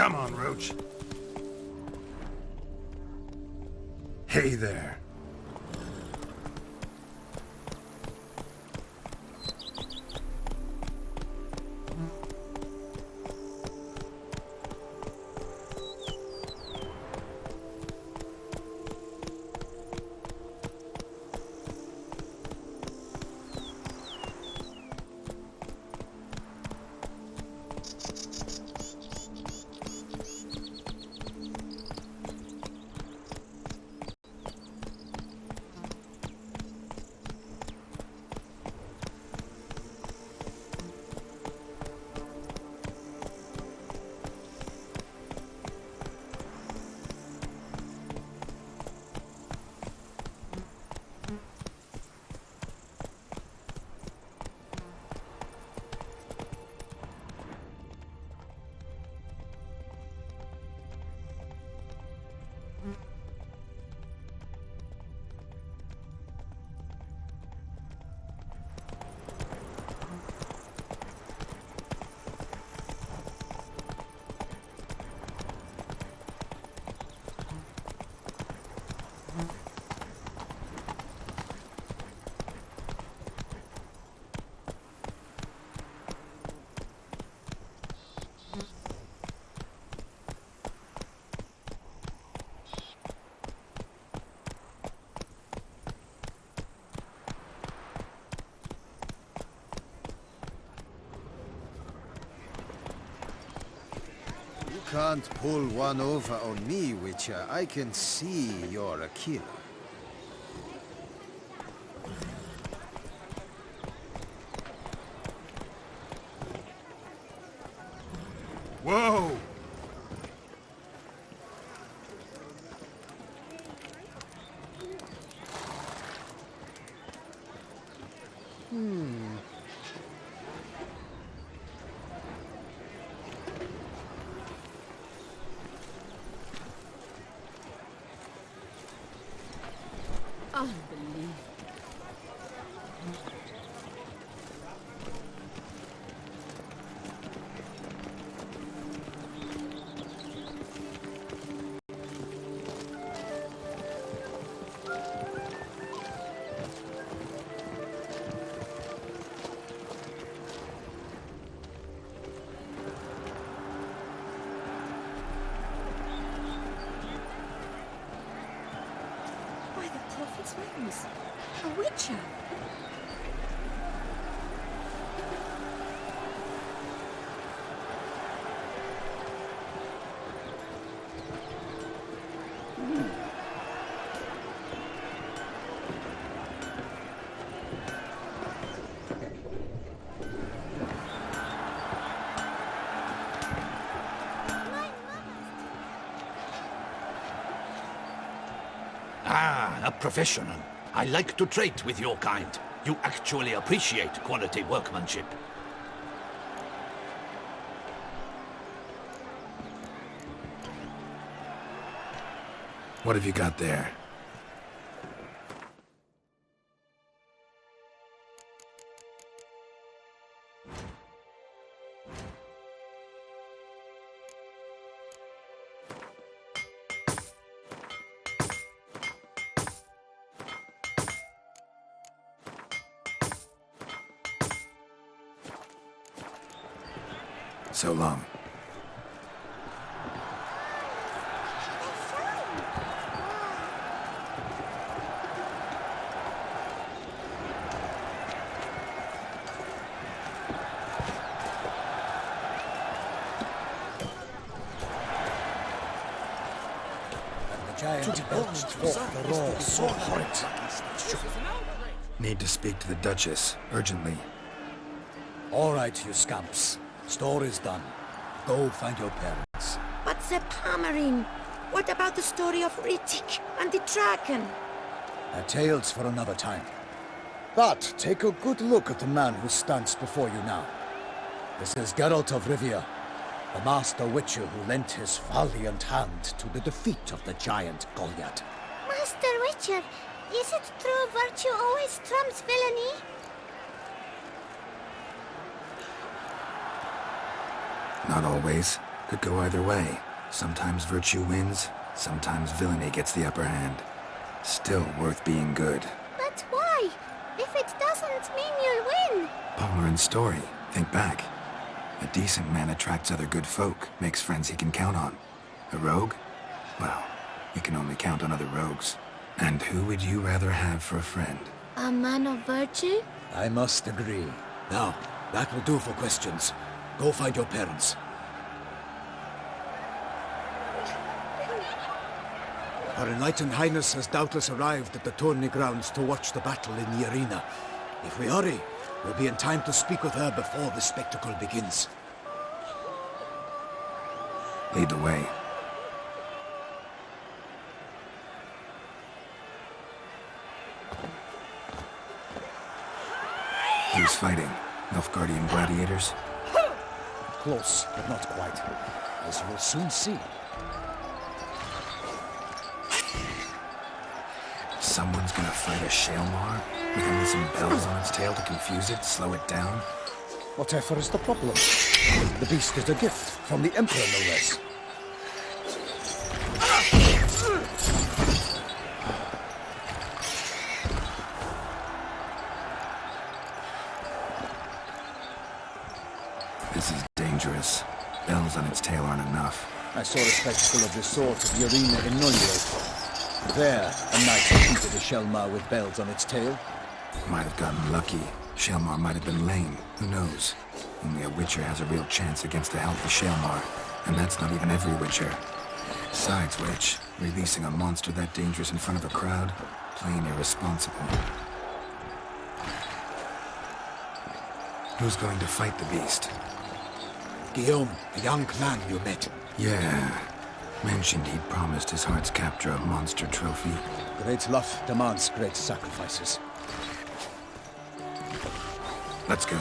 Come on, Roach. Hey there. You can't pull one over on me, Witcher. I can see you're a killer. Whoa! Unbelievable. By the prophet's wings, a witcher. Ah, a professional. I like to trade with your kind. You actually appreciate quality workmanship. What have you got there? So long. Giant belched forth the roar so horrid. Need to speak to the Duchess, urgently. All right, you scamps. Story's done. Go find your parents. But Sir Palmerin, what about the story of Rittik and the dragon? Tales for another time. But take a good look at the man who stands before you now. This is Geralt of Rivia, the master witcher who lent his valiant hand to the defeat of the giant Goliath. Master Witcher, is it true virtue always trumps villainy? Not always. Could go either way. Sometimes virtue wins, sometimes villainy gets the upper hand. Still worth being good. But why? If it doesn't mean you'll win. Palmer and Story. Think back. A decent man attracts other good folk, makes friends he can count on. A rogue? Well, you can only count on other rogues. And who would you rather have for a friend? A man of virtue? I must agree. Now, that will do for questions. Go find your parents. Her Enlightened Highness has doubtless arrived at the tourney grounds to watch the battle in the arena. If we hurry, we'll be in time to speak with her before the spectacle begins. Lead the way. Who's fighting? Nilfgaardian gladiators? Close, but not quite. As you'll soon see. Someone's gonna fight a Shaelmaar? With only some bells on its tail to confuse it, slow it down? Whatever is the problem? The beast is a gift from the Emperor, no less. This is dangerous. Bells on its tail aren't enough. I saw a spectacle of this sort at the arena in Nolio. There, a knight defeated a Shaelmaar with bells on its tail. Might have gotten lucky. Shaelmaar might have been lame. Who knows? Only a Witcher has a real chance against a healthy Shaelmaar. And that's not even every Witcher. Besides which, releasing a monster that dangerous in front of a crowd? Plain irresponsible. Who's going to fight the beast? Guillaume, a young man you met. Yeah. Mentioned he'd promised his heart's captor a monster trophy. Great love demands great sacrifices. Let's go.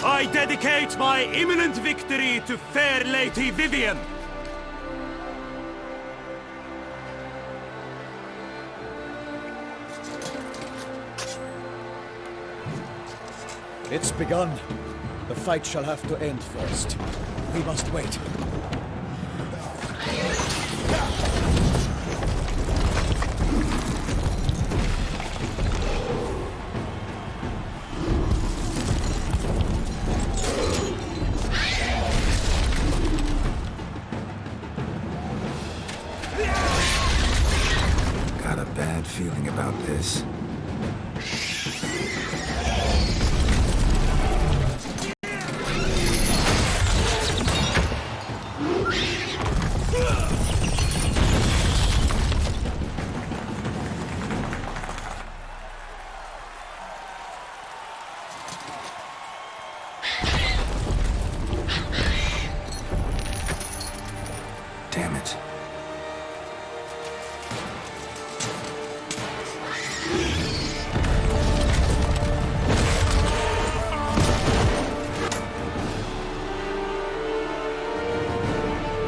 I dedicate my imminent victory to fair Lady Vivian. It's begun. The fight shall have to end first. We must wait. Got a bad feeling about this. Damn it.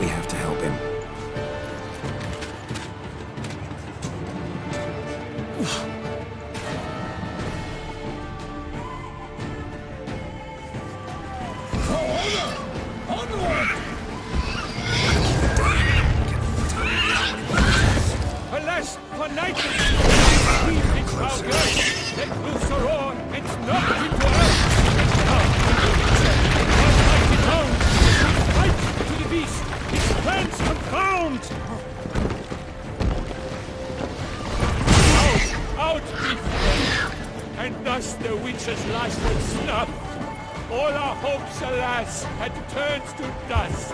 We have to help him. Alas, for night! Leave its foul girl! Let loose a roar and knock it into earth! Now, one mighty down! Fight to the beast! His plans confound! Out before! And thus the witch's life was snuffed! All our hopes, alas, had turned to dust!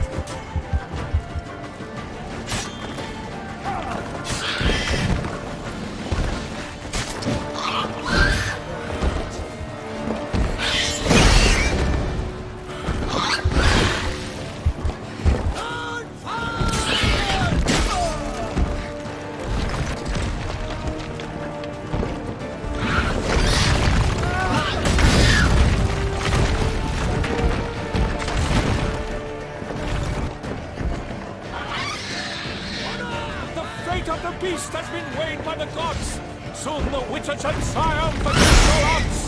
the gods! Soon the Witcher shall triumph against all odds!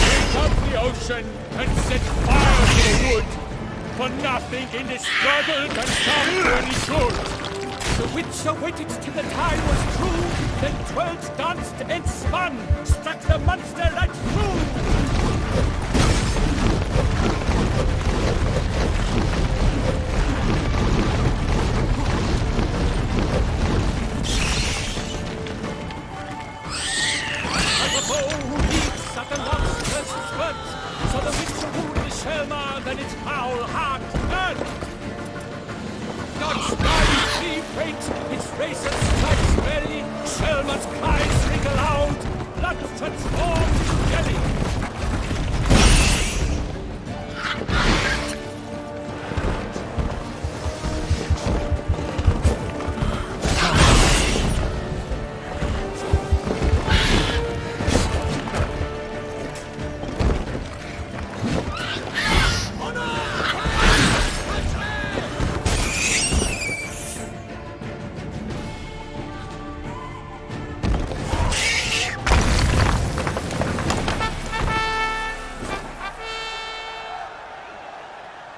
Break up the ocean and set fire to the wood! For nothing in this struggle can come to any good! The Witcher waited till the tide was true, then twirled, danced, and spun, struck the monster right through! Like a bow who leaps at the monster's skirt, so the Witcher wounded Shaelmaar, then its foul heart hurt! God's mighty tree fate, its razor strikes belly, Shaelmaar's cries ring aloud, blood transformed to jelly.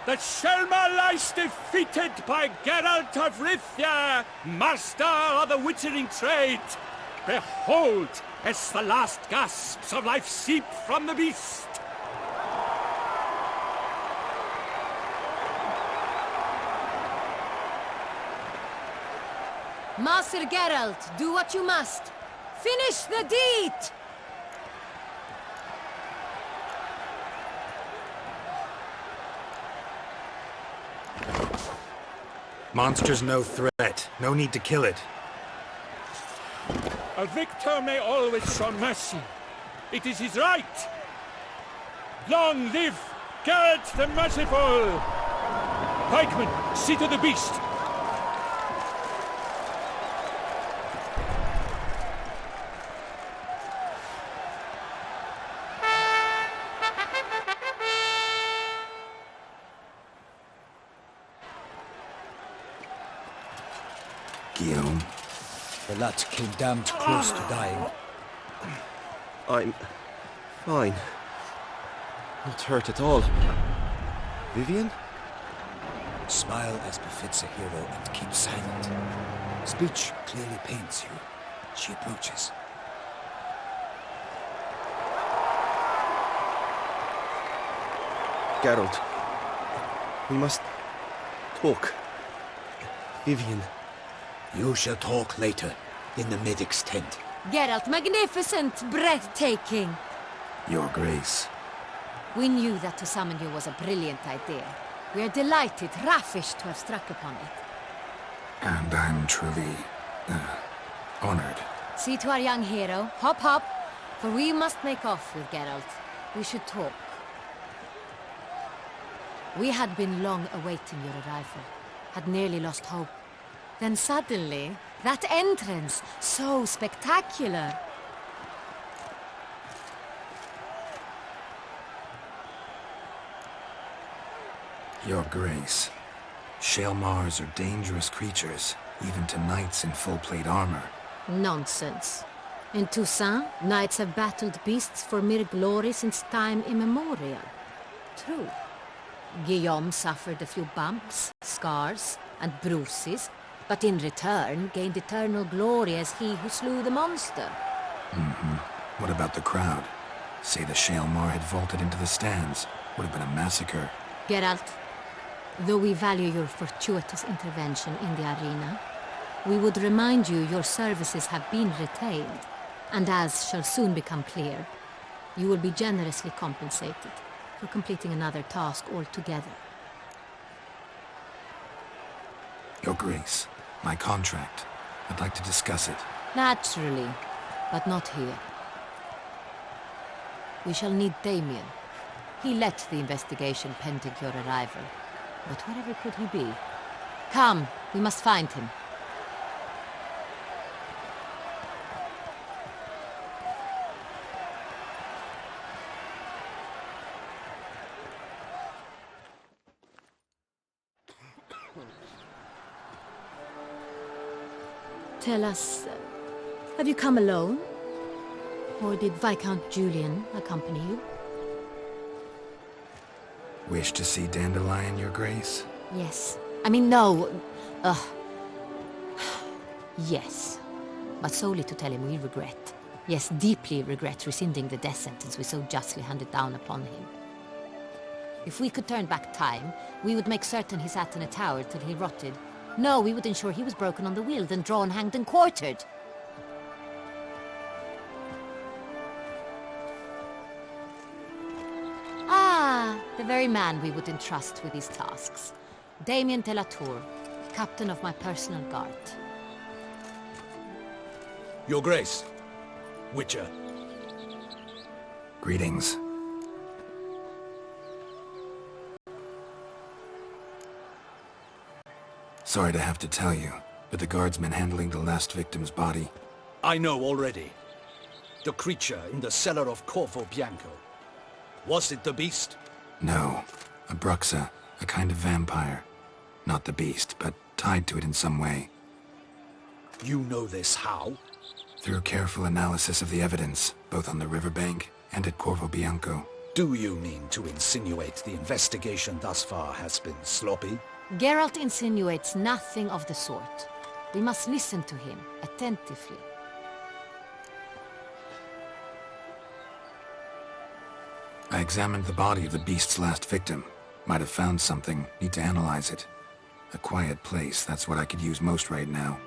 That Shaelmaar lies defeated by Geralt of Rivia, master of the witchering trade. Behold, as the last gasps of life seep from the beast. Master Geralt, do what you must. Finish the deed! Monster's no threat. No need to kill it. A victor may always show mercy. It is his right. Long live Geralt the Merciful! Pikemen, see to the beast. Guillaume. The lad came damned close to dying. I'm fine. Not hurt at all. Vivian? Smile as befits a hero and keep silent. Speech clearly pains you. She approaches. Geralt. We must talk. Vivian. You shall talk later, in the medic's tent. Geralt, magnificent, breathtaking. Your Grace. We knew that to summon you was a brilliant idea. We are delighted, ravished to have struck upon it. And I'm truly, honored. See to our young hero. Hop, hop. For we must make off with Geralt. We should talk. We had been long awaiting your arrival. Had nearly lost hope. Then suddenly, that entrance, so spectacular. Your Grace. Shaelmaars are dangerous creatures, even to knights in full plate armor. Nonsense. In Toussaint, knights have battled beasts for mere glory since time immemorial. True. Guillaume suffered a few bumps, scars, and bruises, but in return gained eternal glory as he who slew the monster. What about the crowd? Say the Shaelmaar had vaulted into the stands. Would have been a massacre. Geralt, though we value your fortuitous intervention in the arena, we would remind you your services have been retained, and as shall soon become clear, you will be generously compensated for completing another task altogether. Your Grace, my contract. I'd like to discuss it. Naturally, but not here. We shall need Damien. He led the investigation pending your arrival. But wherever could he be? Come, we must find him. Tell us, have you come alone? Or did Viscount Julian accompany you? Wish to see Dandelion, Your Grace? Yes. I mean, no. Yes. But solely to tell him we regret. Yes, deeply regret rescinding the death sentence we so justly handed down upon him. If we could turn back time, we would make certain he sat in a tower till he rotted. No, we would ensure he was broken on the wheel, then drawn, hanged, and quartered. Ah, the very man we would entrust with these tasks. Damien de la Tour, captain of my personal guard. Your Grace. Witcher. Greetings. Sorry to have to tell you, but the guardsman handling the last victim's body... I know already. The creature in the cellar of Corvo Bianco. Was it the beast? No. A bruxa, a kind of vampire. Not the beast, but tied to it in some way. You know this how? Through careful analysis of the evidence, both on the riverbank and at Corvo Bianco. Do you mean to insinuate the investigation thus far has been sloppy? Geralt insinuates nothing of the sort. We must listen to him attentively. I examined the body of the beast's last victim. Might have found something, need to analyze it. A quiet place, that's what I could use most right now.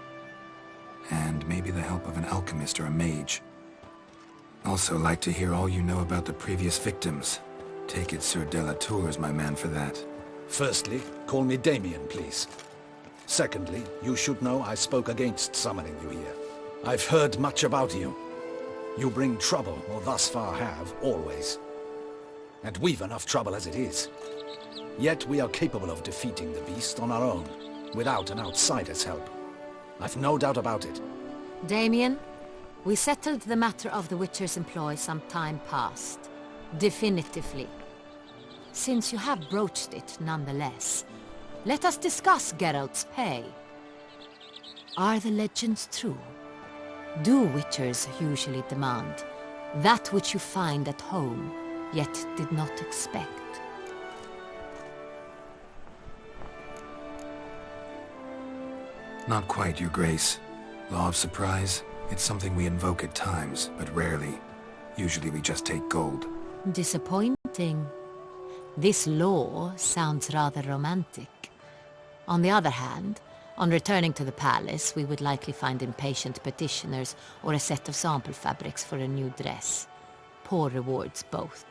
And maybe the help of an alchemist or a mage. Also like to hear all you know about the previous victims. Take it Sir de la Tour is my man for that. Firstly, call me Damien, please. Secondly, you should know I spoke against summoning you here. I've heard much about you. You bring trouble, or thus far have, always. And we've enough trouble as it is. Yet we are capable of defeating the beast on our own, without an outsider's help. I've no doubt about it. Damien, we settled the matter of the Witcher's employ some time past. Definitively. Since you have broached it nonetheless, let us discuss Geralt's pay. Are the legends true? Do Witchers usually demand that which you find at home, yet did not expect? Not quite, Your Grace. Law of surprise, it's something we invoke at times, but rarely. Usually we just take gold. Disappointing. This law sounds rather romantic. On the other hand, on returning to the palace, we would likely find impatient petitioners or a set of sample fabrics for a new dress. Poor rewards both.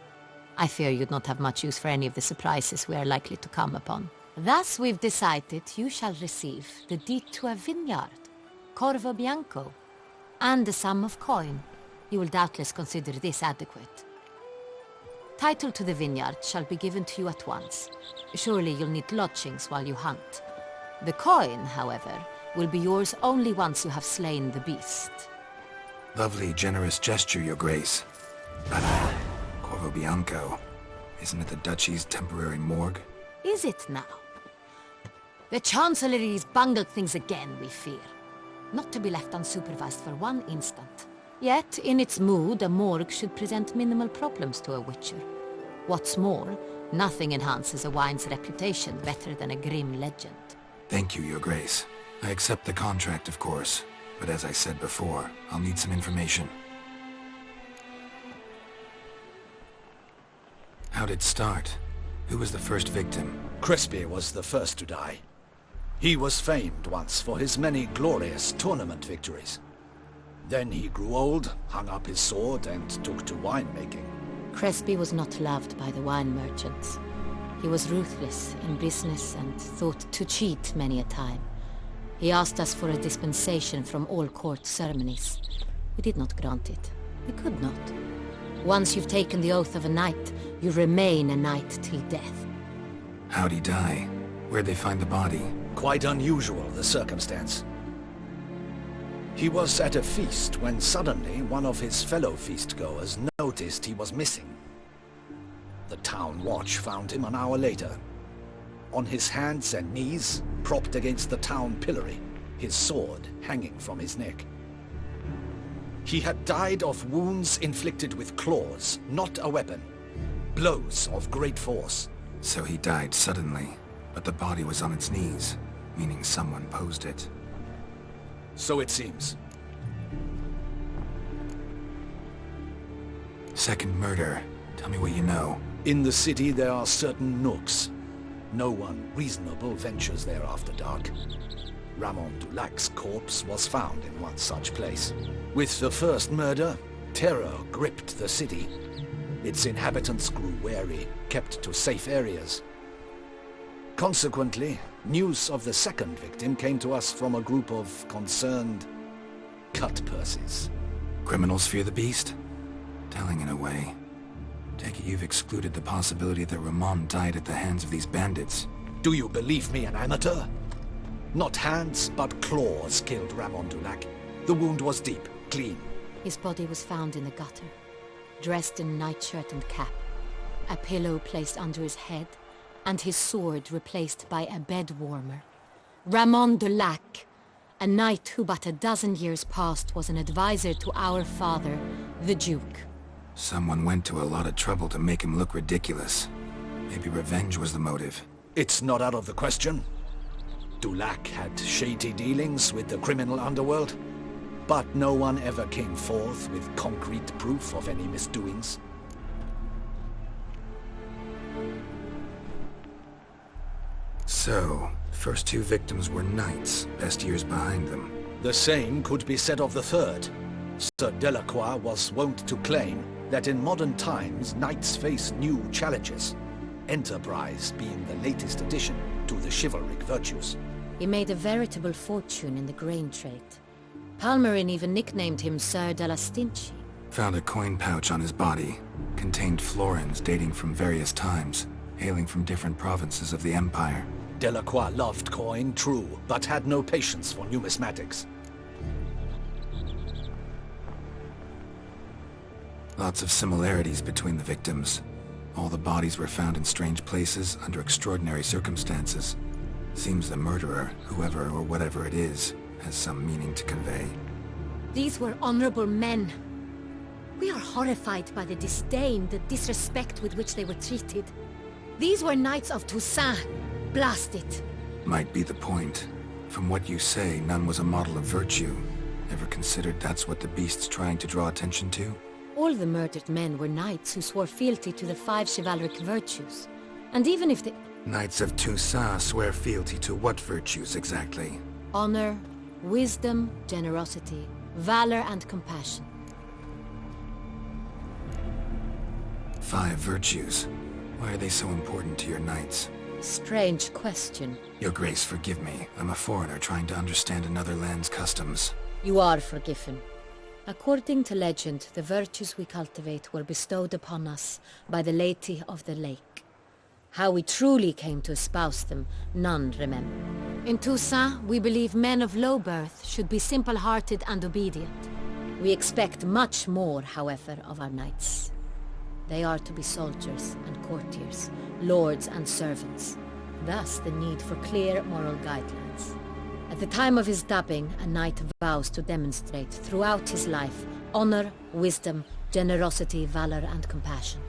I fear you'd not have much use for any of the surprises we are likely to come upon. Thus we've decided you shall receive the deed to a vineyard, Corvo Bianco, and a sum of coin. You will doubtless consider this adequate. Title to the vineyard shall be given to you at once. Surely you'll need lodgings while you hunt. The coin, however, will be yours only once you have slain the beast. Lovely, generous gesture, Your Grace. But, Corvo Bianco, isn't it the Duchy's temporary morgue? Is it now? The Chancellery's bungled things again, we fear. Not to be left unsupervised for one instant. Yet, in its mood, a morgue should present minimal problems to a Witcher. What's more, nothing enhances a wine's reputation better than a grim legend. Thank you, Your Grace. I accept the contract, of course. But as I said before, I'll need some information. How'd it start? Who was the first victim? Crespi was the first to die. He was famed once for his many glorious tournament victories. Then he grew old, hung up his sword, and took to winemaking. Crespi was not loved by the wine merchants. He was ruthless in business and thought to cheat many a time. He asked us for a dispensation from all court ceremonies. We did not grant it. We could not. Once you've taken the oath of a knight, you remain a knight till death. How'd he die? Where'd they find the body? Quite unusual, the circumstance. He was at a feast when suddenly one of his fellow feastgoers noticed he was missing. The town watch found him an hour later, on his hands and knees, propped against the town pillory. his sword hanging from his neck. He had died of wounds inflicted with claws, not a weapon. Blows of great force. So he died suddenly, but the body was on its knees, meaning someone posed it. So it seems. Second murder. Tell me what you know. In the city there are certain nooks. No one reasonable ventures there after dark. Ramon Dulac's corpse was found in one such place. With the first murder, terror gripped the city. Its inhabitants grew wary, kept to safe areas. Consequently, news of the second victim came to us from a group of concerned cut-purses. Criminals fear the beast? Telling in a way. Take it you've excluded the possibility that Ramon died at the hands of these bandits. Do you believe me an amateur? Not hands, but claws killed Ramon Dulac. The wound was deep, clean. His body was found in the gutter, dressed in nightshirt and cap, a pillow placed under his head, and his sword replaced by a bed warmer. Ramon Dulac, a knight who but a dozen years past was an advisor to our father, the Duke. Someone went to a lot of trouble to make him look ridiculous. Maybe revenge was the motive. It's not out of the question. Dulac had shady dealings with the criminal underworld, but no one ever came forth with concrete proof of any misdoings. So, first two victims were knights, best years behind them. The same could be said of the third. Sir Delacroix was wont to claim that in modern times knights face new challenges, enterprise being the latest addition to the chivalric virtues. He made a veritable fortune in the grain trade. Palmerin even nicknamed him Sir de la Stinchi. Found a coin pouch on his body. Contained florins dating from various times, hailing from different provinces of the Empire. Delacroix loved coin, true, but had no patience for numismatics. Lots of similarities between the victims. All the bodies were found in strange places under extraordinary circumstances. Seems the murderer, whoever or whatever it is, has some meaning to convey. These were honorable men. We are horrified by the disdain, the disrespect with which they were treated. These were knights of Toussaint. Blast it. Might be the point. From what you say, none was a model of virtue. Ever considered that's what the beast's trying to draw attention to? All the murdered men were knights who swore fealty to the 5 chivalric virtues. And even if the... Knights of Toussaint swear fealty to what virtues exactly? Honor, wisdom, generosity, valor and compassion. 5 virtues. Why are they so important to your knights? Strange question. Your Grace, forgive me. I'm a foreigner trying to understand another land's customs. You are forgiven. According to legend, the virtues we cultivate were bestowed upon us by the Lady of the Lake. How we truly came to espouse them, none remember. In Toussaint, we believe men of low birth should be simple-hearted and obedient. We expect much more, however, of our knights. They are to be soldiers and courtiers, lords and servants. Thus the need for clear moral guidelines. At the time of his dubbing, a knight vows to demonstrate throughout his life honor, wisdom, generosity, valor and compassion.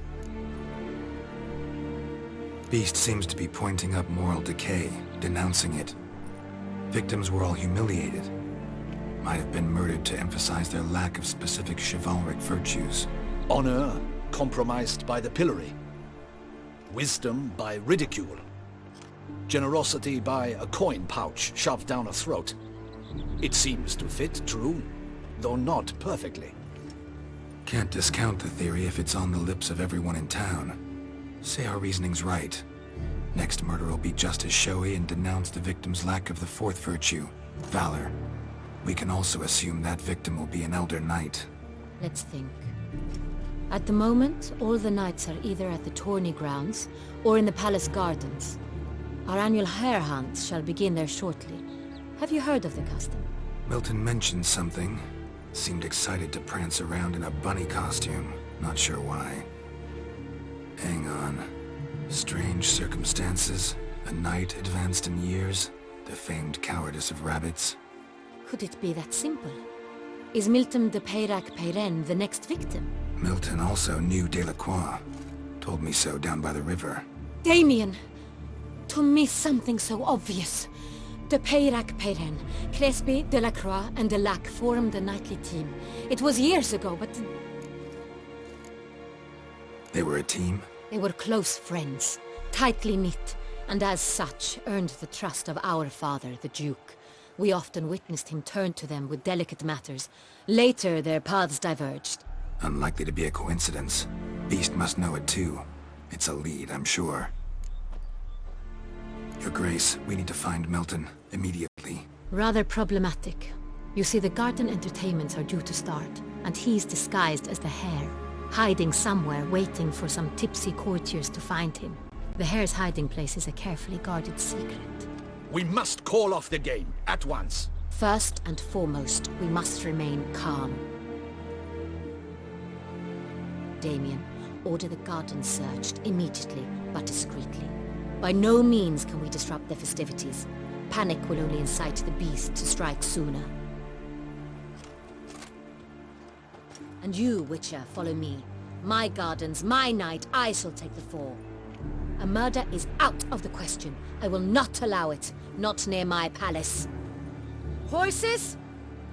Beast seems to be pointing up moral decay, denouncing it. Victims were all humiliated. Might have been murdered to emphasize their lack of specific chivalric virtues. Honor compromised by the pillory. Wisdom by ridicule. Generosity by a coin pouch shoved down a throat. It seems to fit, true, though not perfectly. Can't discount the theory if it's on the lips of everyone in town. Say our reasoning's right. Next murder will be just as showy and denounce the victim's lack of the 4th virtue, valor. We can also assume that victim will be an elder knight. Let's think. At the moment, all the knights are either at the tourney grounds or in the palace gardens. Our annual hare hunts shall begin there shortly. Have you heard of the custom? Milton mentioned something. Seemed excited to prance around in a bunny costume. Not sure why. Hang on. Strange circumstances. A knight advanced in years. The famed cowardice of rabbits. Could it be that simple? Is Milton de Peyrac-Peyren the next victim? Milton also knew Delacroix. Told me so down by the river. Damien! To miss something so obvious. De Peyrac-Peyren, Crespi, Delacroix, and Delac formed a knightly team. It was years ago, but... They were a team? They were close friends, tightly knit, and as such earned the trust of our father, the Duke. We often witnessed him turn to them with delicate matters. Later, their paths diverged. Unlikely to be a coincidence. Beast must know it too. It's a lead, I'm sure. Your Grace, we need to find Milton, immediately. Rather problematic. You see, the garden entertainments are due to start, and he's disguised as the Hare, hiding somewhere, waiting for some tipsy courtiers to find him. The Hare's hiding place is a carefully guarded secret. We must call off the game, at once. First and foremost, we must remain calm. Damien, order the garden searched immediately, but discreetly. By no means can we disrupt the festivities. Panic will only incite the beast to strike sooner. And you, Witcher, follow me. My gardens, my night, I shall take the fall. A murder is out of the question. I will not allow it. Not near my palace. Horses?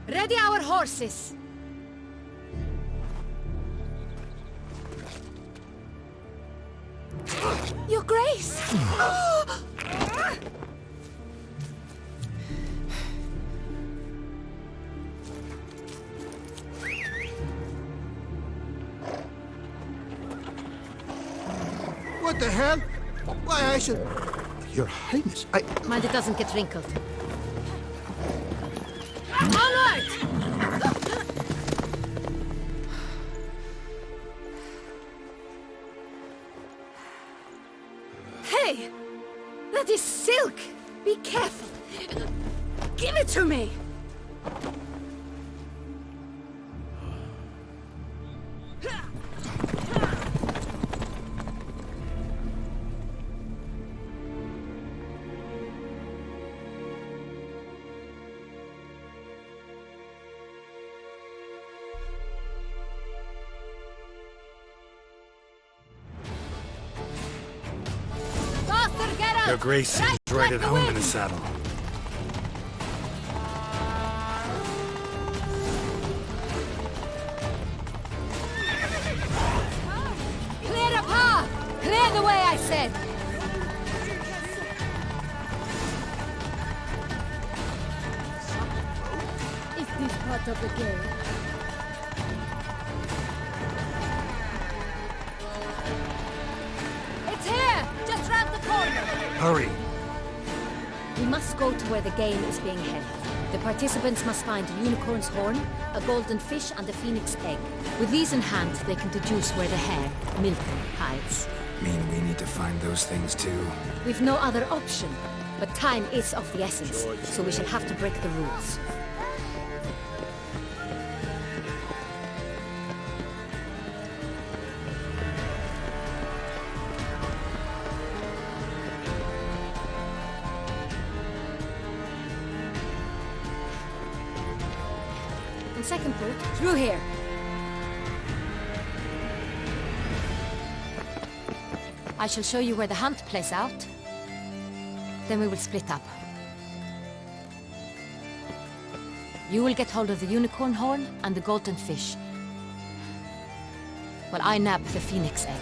Ready our horses! Your Grace! What the hell? Why, I should... Your Highness, Mind it doesn't get wrinkled. Onward! Hey! That is silk! Be careful! Give it to me! Your Grace seems right at home in the saddle. Clear the path! Clear the way, I said! Is this part of the game? It's here! Just round the corner! Hurry! We must go to where the game is being held. The participants must find a unicorn's horn, a golden fish, and a phoenix egg. With these in hand, they can deduce where the Hare, Milton, hides. Mean we need to find those things too? We've no other option. But time is of the essence, so we shall have to break the rules. Second port, through here. I shall show you where the hunt plays out. Then we will split up. You will get hold of the unicorn horn and the golden fish. While I nab the phoenix egg.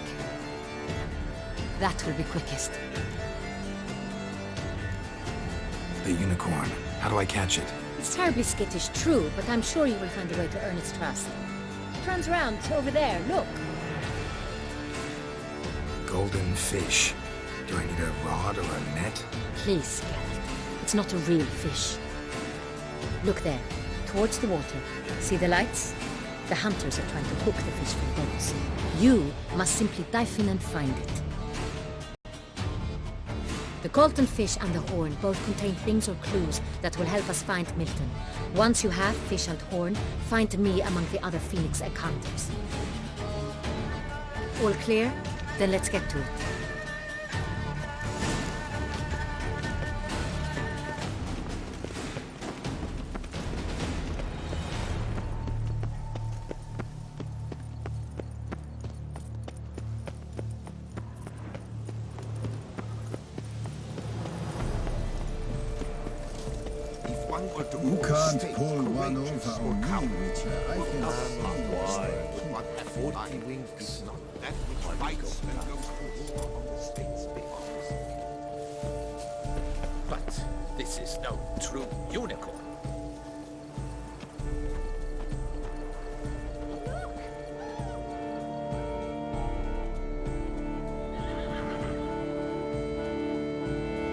That will be quickest. The unicorn. How do I catch it? It's terribly skittish, true, but I'm sure you will find a way to earn its trust. It runs round, over there, look. Golden fish. Do I need a rod or a net? Please, Geralt. It's not a real fish. Look there, towards the water. See the lights? The hunters are trying to hook the fish from boats. You must simply dive in and find it. The golden fish and the horn both contain things or clues that will help us find Milton. Once you have fish and horn, find me among the other phoenix egg hunters. All clear? Then let's get to it. You can't pull one over on me, Witcher. I can see. But 40 wings is not that which fights and goes to war on the state's behalf. But this is no true unicorn.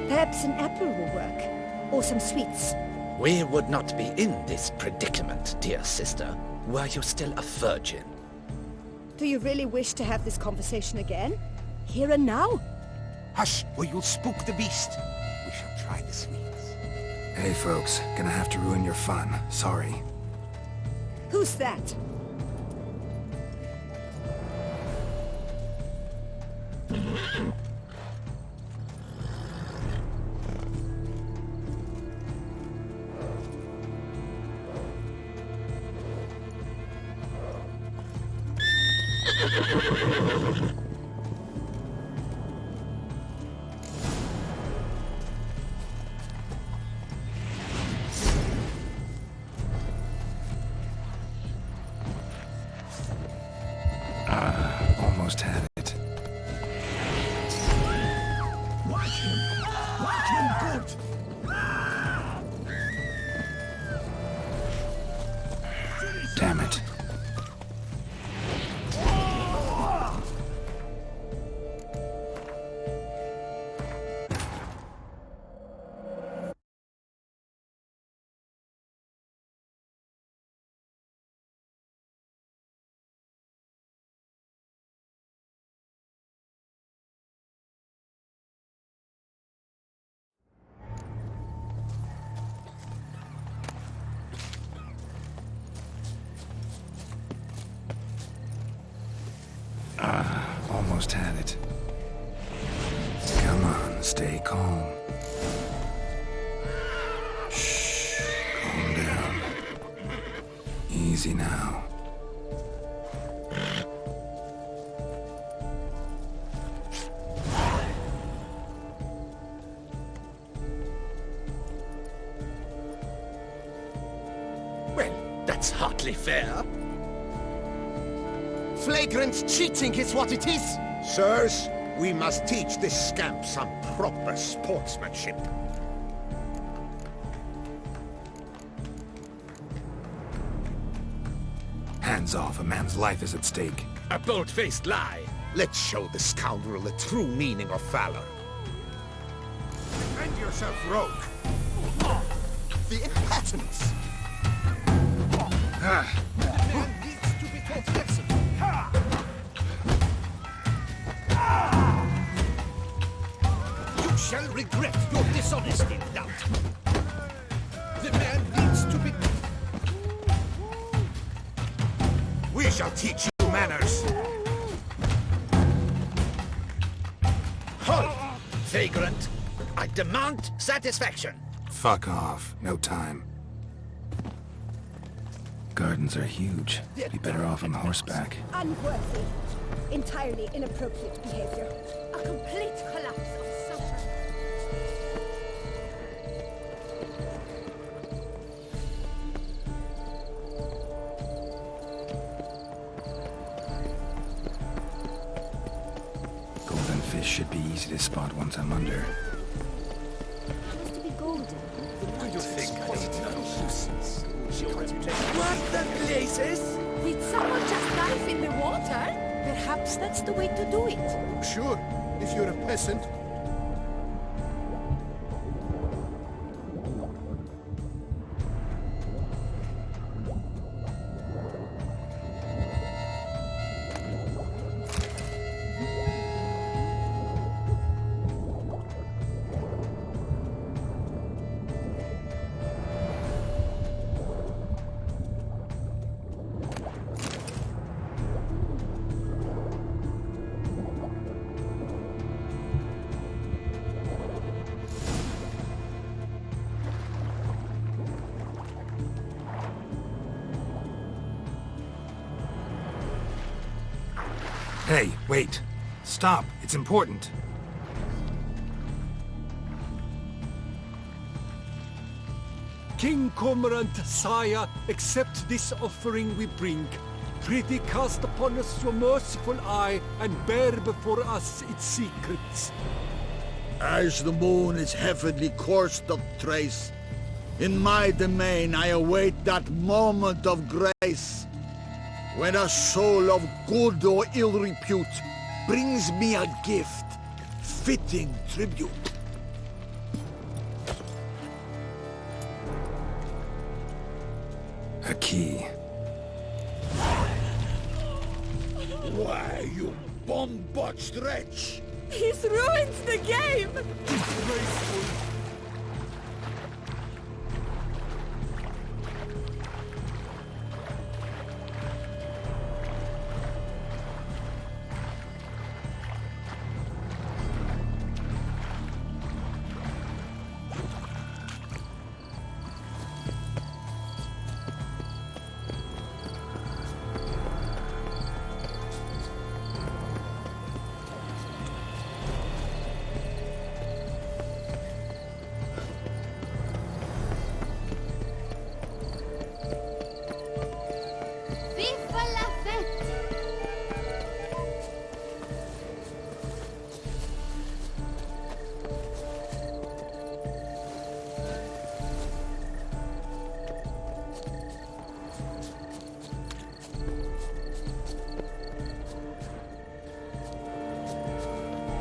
Perhaps an apple will work. Or some sweets. We would not be in this predicament, dear sister, were you still a virgin. Do you really wish to have this conversation again? Here and now? Hush, or you'll spook the beast. We shall try the sweets. Hey folks, gonna have to ruin your fun. Sorry. Who's that? Almost had it. Watch him! Watch him good! Damn it. Almost had it. Come on, stay calm. Shh, calm down. Easy now. Well, that's hardly fair. Flagrant cheating is what it is! Sirs, we must teach this scamp some proper sportsmanship. Hands off, a man's life is at stake. A bold-faced lie. Let's show the scoundrel the true meaning of valor. Defend yourself, rogue! The impotence! Man needs to be taught a lesson. You shall regret your dishonesty, doubt. The man needs to be... We shall teach you manners. Halt! Vagrant, I demand satisfaction. Fuck off. No time. Gardens are huge. Be better off on horseback. Unworthy. Entirely inappropriate behavior. A complete collapse of social... Golden fish should be easy to spot once I'm under. Supposed to be golden. Do you think I don't know? What the blazes? Did someone just dive in the water? Perhaps that's the way to do it. Sure, if you're a peasant. Hey, wait. Stop. It's important. King Cormorant, sire, accept this offering we bring. Prithee cast upon us your merciful eye, and bear before us its secrets. As the moon is heavily coursed of trace, in my domain I await that moment of grace, when a soul of good or ill repute brings me a gift, fitting tribute. A key. Why, you bomb-botched wretch! He's ruined the game! Disgraceful.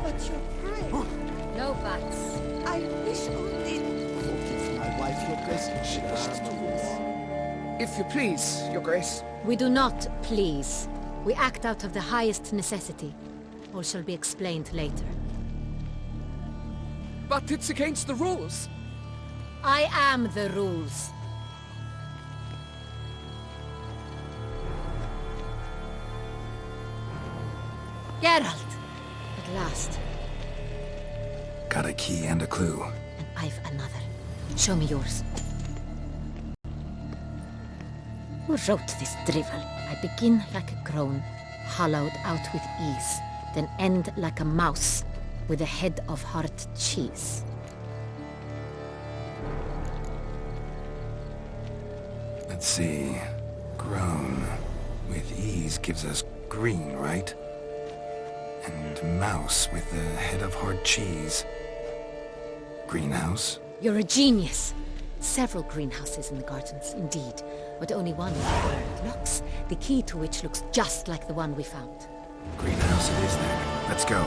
But your pride. No buts. I wish only... Forgive my wife, Your Grace. She wishes to If you please, Your Grace. We do not please. We act out of the highest necessity. All shall be explained later. But it's against the rules. I am the rules. Geralt! At last. Got a key and a clue. And I've another. Show me yours. Who wrote this drivel? I begin like a crone, hollowed out with ease, then end like a mouse, with a head of hard cheese. Let's see. Grown. With ease gives us green, right? And mouse with the head of hard cheese. Greenhouse? You're a genius. Several greenhouses in the gardens, indeed, but only one where it looks, the key to which looks just like the one we found. Greenhouse it is then. Let's go.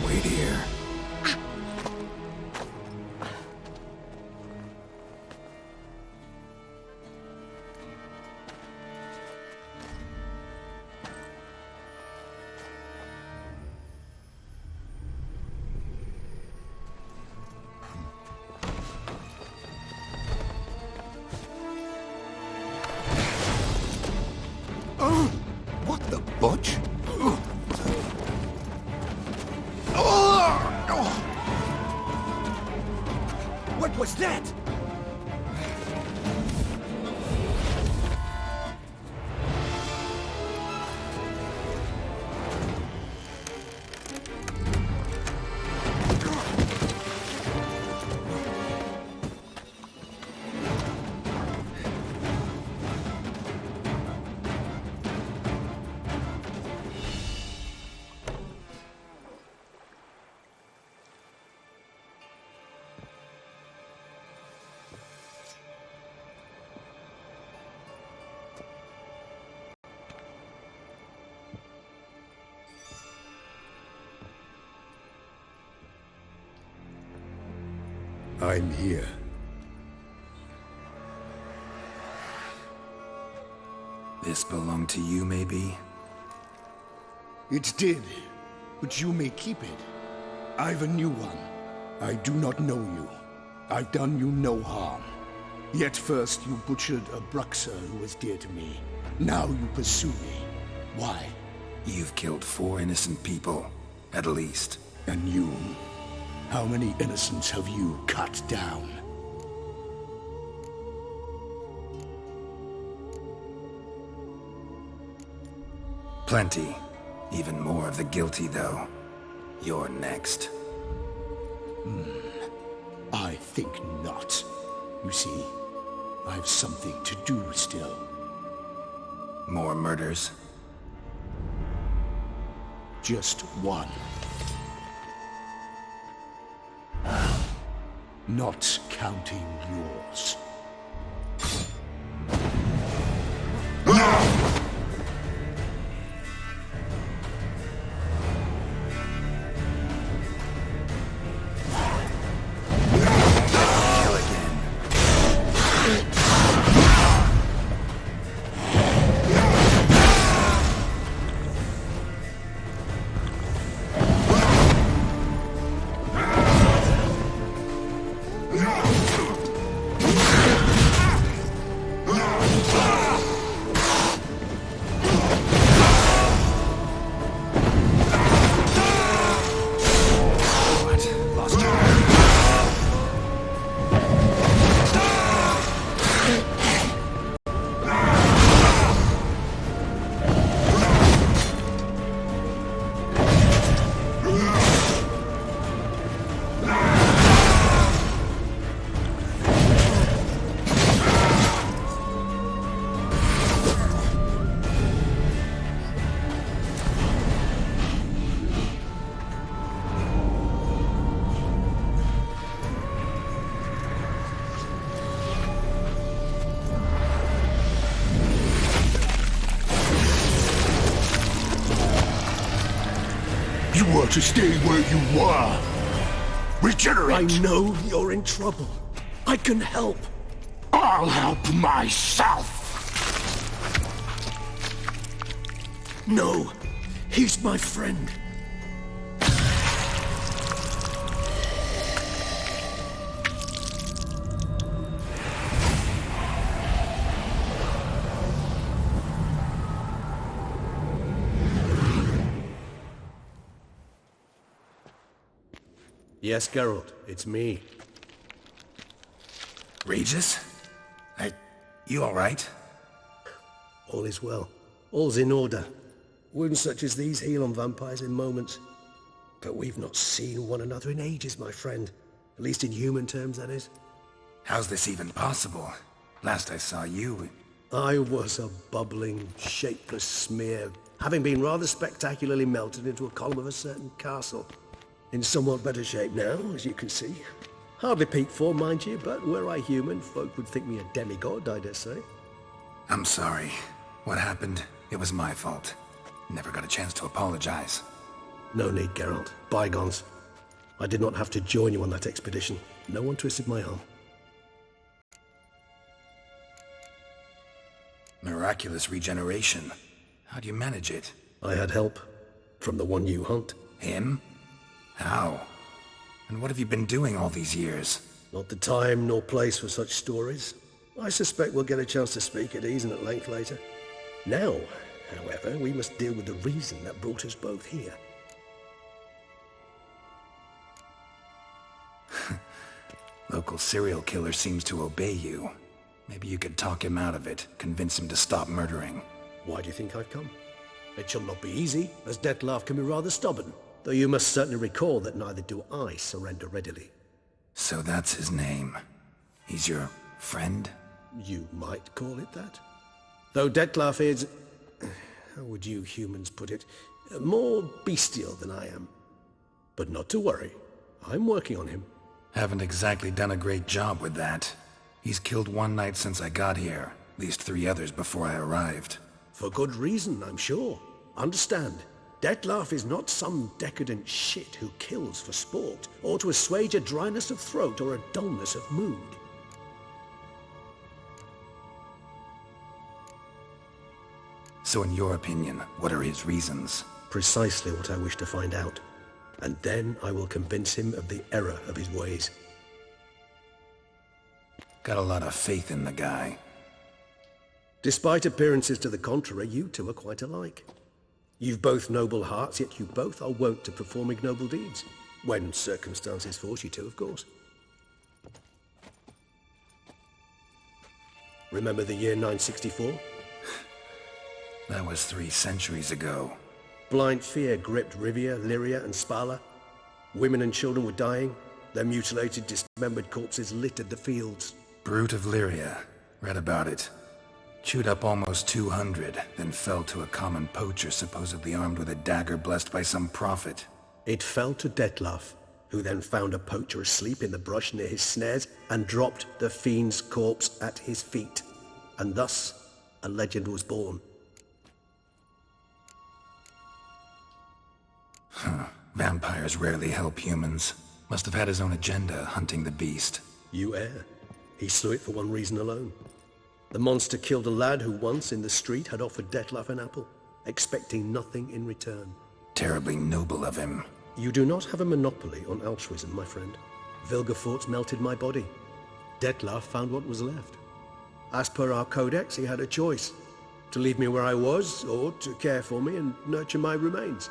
Wait here. What the butch? What was that? I'm here. This belonged to you, maybe? It did, but you may keep it. I've a new one. I do not know you. I've done you no harm. Yet first you butchered a Bruxer who was dear to me. Now you pursue me. Why? You've killed 4 innocent people, at least. And you? How many innocents have you cut down? Plenty. Even more of the guilty, though. You're next. I think not. You see, I've something to do still. More murders? Just one. Not counting yours. You were to stay where you were. Regenerate! I know you're in trouble. I can help. I'll help myself! No, he's my friend. Yes, Geralt, it's me. Regis? You alright? All is well. All's in order. Wounds such as these heal on vampires in moments. But we've not seen one another in ages, my friend. At least in human terms, that is. How's this even possible? Last I saw you... I was a bubbling, shapeless smear, having been rather spectacularly melted into a column of a certain castle. In somewhat better shape now, as you can see. Hardly peak form, mind you, but were I human, folk would think me a demigod, I dare say. I'm sorry. What happened? It was my fault. Never got a chance to apologize. No need, Geralt. Bygones. I did not have to join you on that expedition. No one twisted my arm. Miraculous regeneration. How do you manage it? I had help. From the one you hunt. Him? How? And what have you been doing all these years? Not the time nor place for such stories. I suspect we'll get a chance to speak at ease and at length later. Now, however, we must deal with the reason that brought us both here. Local serial killer seems to obey you. Maybe you could talk him out of it, convince him to stop murdering. Why do you think I've come? It shall not be easy, as Dettlaff can be rather stubborn. Though you must certainly recall that neither do I surrender readily. So that's his name. He's your friend? You might call it that. Though Dettlaff is... how would you humans put it? More bestial than I am. But not to worry. I'm working on him. Haven't exactly done a great job with that. He's killed one knight since I got here. At least 3 others before I arrived. For good reason, I'm sure. Understand. Dettlaff is not some decadent shit who kills for sport, or to assuage a dryness of throat or a dullness of mood. So in your opinion, what are his reasons? Precisely what I wish to find out. And then I will convince him of the error of his ways. Got a lot of faith in the guy. Despite appearances to the contrary, you two are quite alike. You've both noble hearts, yet you both are wont to perform ignoble deeds. When circumstances force you to, of course. Remember the year 964? That was 3 centuries ago. Blind fear gripped Rivia, Lyria, and Spala. Women and children were dying. Their mutilated, dismembered corpses littered the fields. Brute of Lyria. Read about it. Chewed up almost 200, then fell to a common poacher supposedly armed with a dagger blessed by some prophet. It fell to Detlaf, who then found a poacher asleep in the brush near his snares and dropped the fiend's corpse at his feet. And thus, a legend was born. Vampires rarely help humans. Must have had his own agenda, hunting the beast. You err. He slew it for one reason alone. The monster killed a lad who once, in the street, had offered Detlaf an apple, expecting nothing in return. Terribly noble of him. You do not have a monopoly on altruism, my friend. Vilgefortz melted my body. Detlaf found what was left. As per our codex, he had a choice. To leave me where I was, or to care for me and nurture my remains.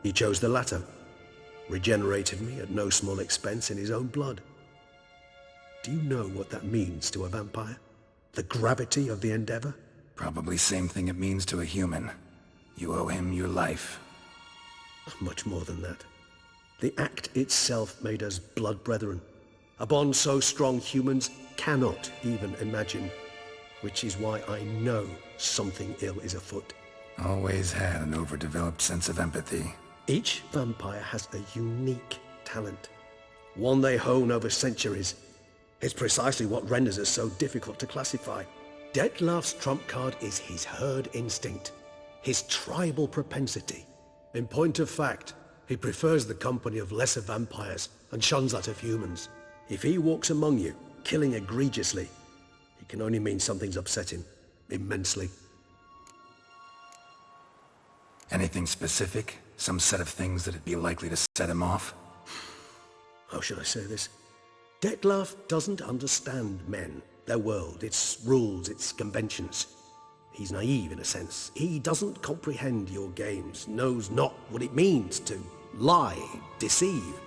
He chose the latter. Regenerated me at no small expense in his own blood. Do you know what that means to a vampire? The gravity of the endeavor? Probably same thing it means to a human. You owe him your life. Much more than that. The act itself made us blood brethren. A bond so strong humans cannot even imagine. Which is why I know something ill is afoot. Always had an overdeveloped sense of empathy. Each vampire has a unique talent. One they hone over centuries. It's precisely what renders us so difficult to classify. Detlaf's trump card is his herd instinct. His tribal propensity. In point of fact, he prefers the company of lesser vampires and shuns that of humans. If he walks among you, killing egregiously, it can only mean something's upset him, immensely. Anything specific? Some set of things that'd be likely to set him off? How should I say this? Detlaf doesn't understand men, their world, its rules, its conventions. He's naive in a sense. He doesn't comprehend your games, knows not what it means to lie, deceive.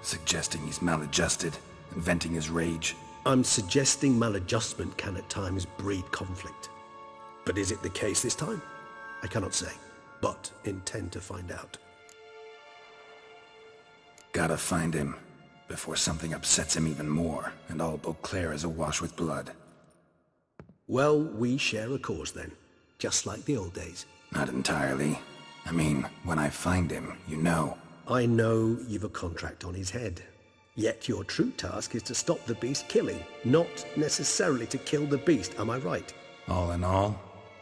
Suggesting he's maladjusted, and venting his rage. I'm suggesting maladjustment can at times breed conflict. But is it the case this time? I cannot say, but intend to find out. Gotta find him, before something upsets him even more, and all Beauclair is awash with blood. Well, we share a cause then, just like the old days. Not entirely. I mean, when I find him, you know. I know you've a contract on his head. Yet your true task is to stop the beast killing, not necessarily to kill the beast, am I right? All in all,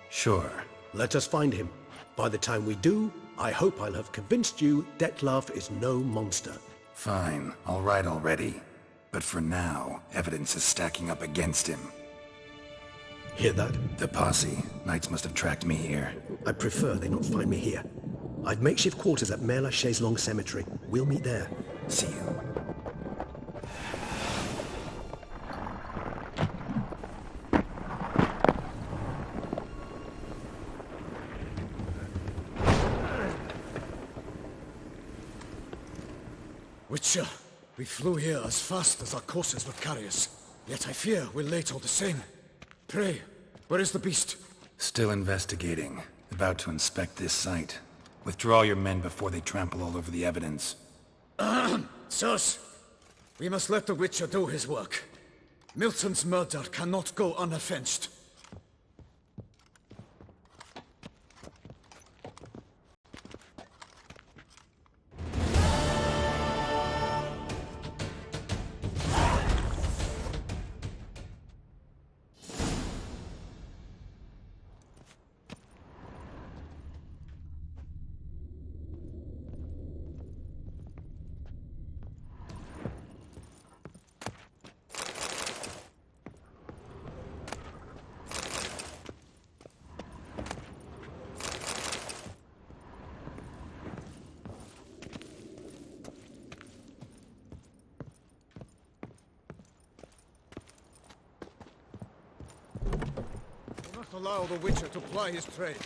sure. Let us find him. By the time we do, I hope I'll have convinced you Detlaf is no monster. Fine, all right already. But for now, evidence is stacking up against him. Hear that? The posse. Knights must have tracked me here. I prefer they not find me here. I've makeshift quarters at Mère Lachaise Long Cemetery. We'll meet there. See you. Witcher, we flew here as fast as our courses would carry us. Yet I fear we're late all the same. Pray, where is the beast? Still investigating. About to inspect this site. Withdraw your men before they trample all over the evidence. Sirs, we must let the Witcher do his work. Milton's murder cannot go unavenged. Allow the Witcher to ply his trade.